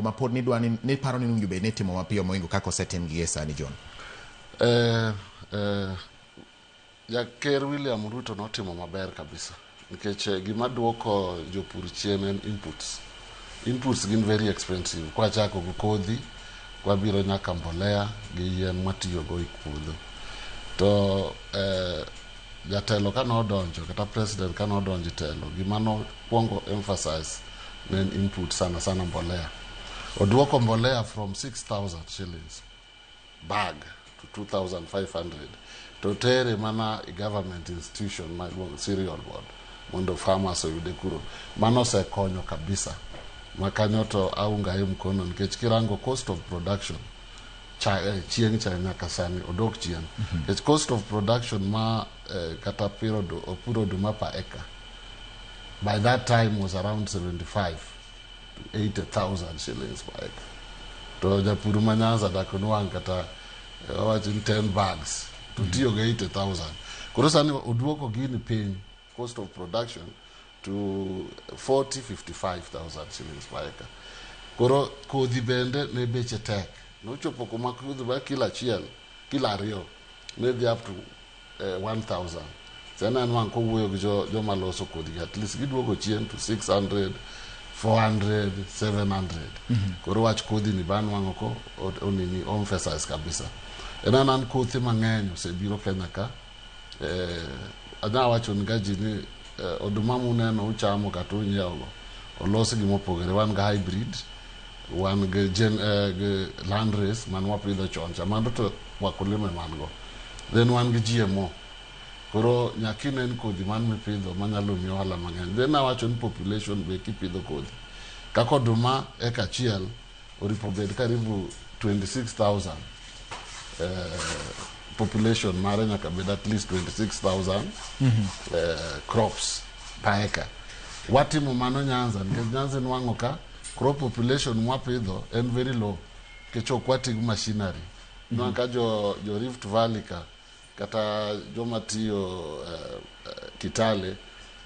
mapod ni dwani ni paro ni nungyube ni timo mapiyo moingo kako setem gi esa ni John. Jaker William Ruto notimo maber kabisa nikech gima duoko jopur chien en inputs gin very expensive kwa chako gi kodhi kwa biro nyaka mbolea gi yien matiyo go ikuodho to jatelo kanodonjo kata president kanodonjo telo gima no kuongo emphasize nen input sana mbolea oduoko mbolea from 6,000 shillings bag to 2,500 to tere mana government institution ma cereal board mondo farmers oyude kuro mano se konyo kabisa makanyo to aunga mkono nikech kirango cost of production chieng cha nyaka sani odok chien it's cost of production ma kata puro duma per acre by that time was around 75 to 80,000 shillings per acre to japur manyanza dakonwang kata watching 10 bags to tiyo ga 80,000 koro sani oduoko gini piny cost of production to 55,000 shillings per acre koro kodhi bende ne beche tek no chopo kuma kodhi ba kila ariyo maybe up to 1,000 sana nwan ko wuoyo gi joma loso kodhi at least giduogo chien to 600 400 700 koro wach kodhi ni ban wango ko onini emphasize kabisa enanan kothe mang'eny osebiro Kenya ka anya wacho ngaji ni oduma muneno uchamo kata unyiewo olos gi mopogore wan ga hybrid wan ga land race man wapidho chon chamando to wakulime mango then wan gi GMO koro nyakinen kodhi man mipidho manyalo miyo ohala mang'eny then awacho ni population be kipidho kodhi kako oduma eka achiel oripo bed karibu 26,000 population mare nyaka bed at least 26,000 crops per acre watimo mano Nyanza Nyanza nwango ka crop population mwapidho en very low kechok watig machinery nwanka jo Rift Valley ka kata joma tiyo Kitale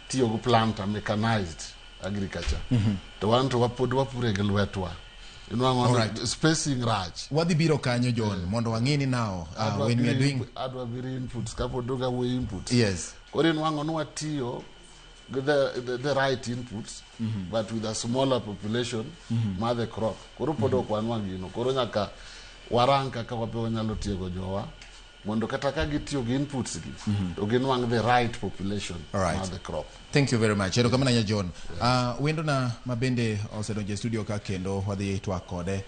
tiyo go planta mechanized agriculture to wan to wapure gi lwetwa spacing raj wadhi biro kanyo John mondo wang'ini now when we are doing adwa biri inputs kapo doga we inputs yes kore nwango no watiyo the right inputs but with a smaller population ma the crop koro podo kwa nwangino koro nyaka warang kaka wapewa nyalo tiego jowa mondo kata ka gitiyo gi inputs gi to ginwang the right population ma the crop. Thank you very much. Ero kama na John. Wendo na mabende osedonje studio ka kendo wadhi twak kode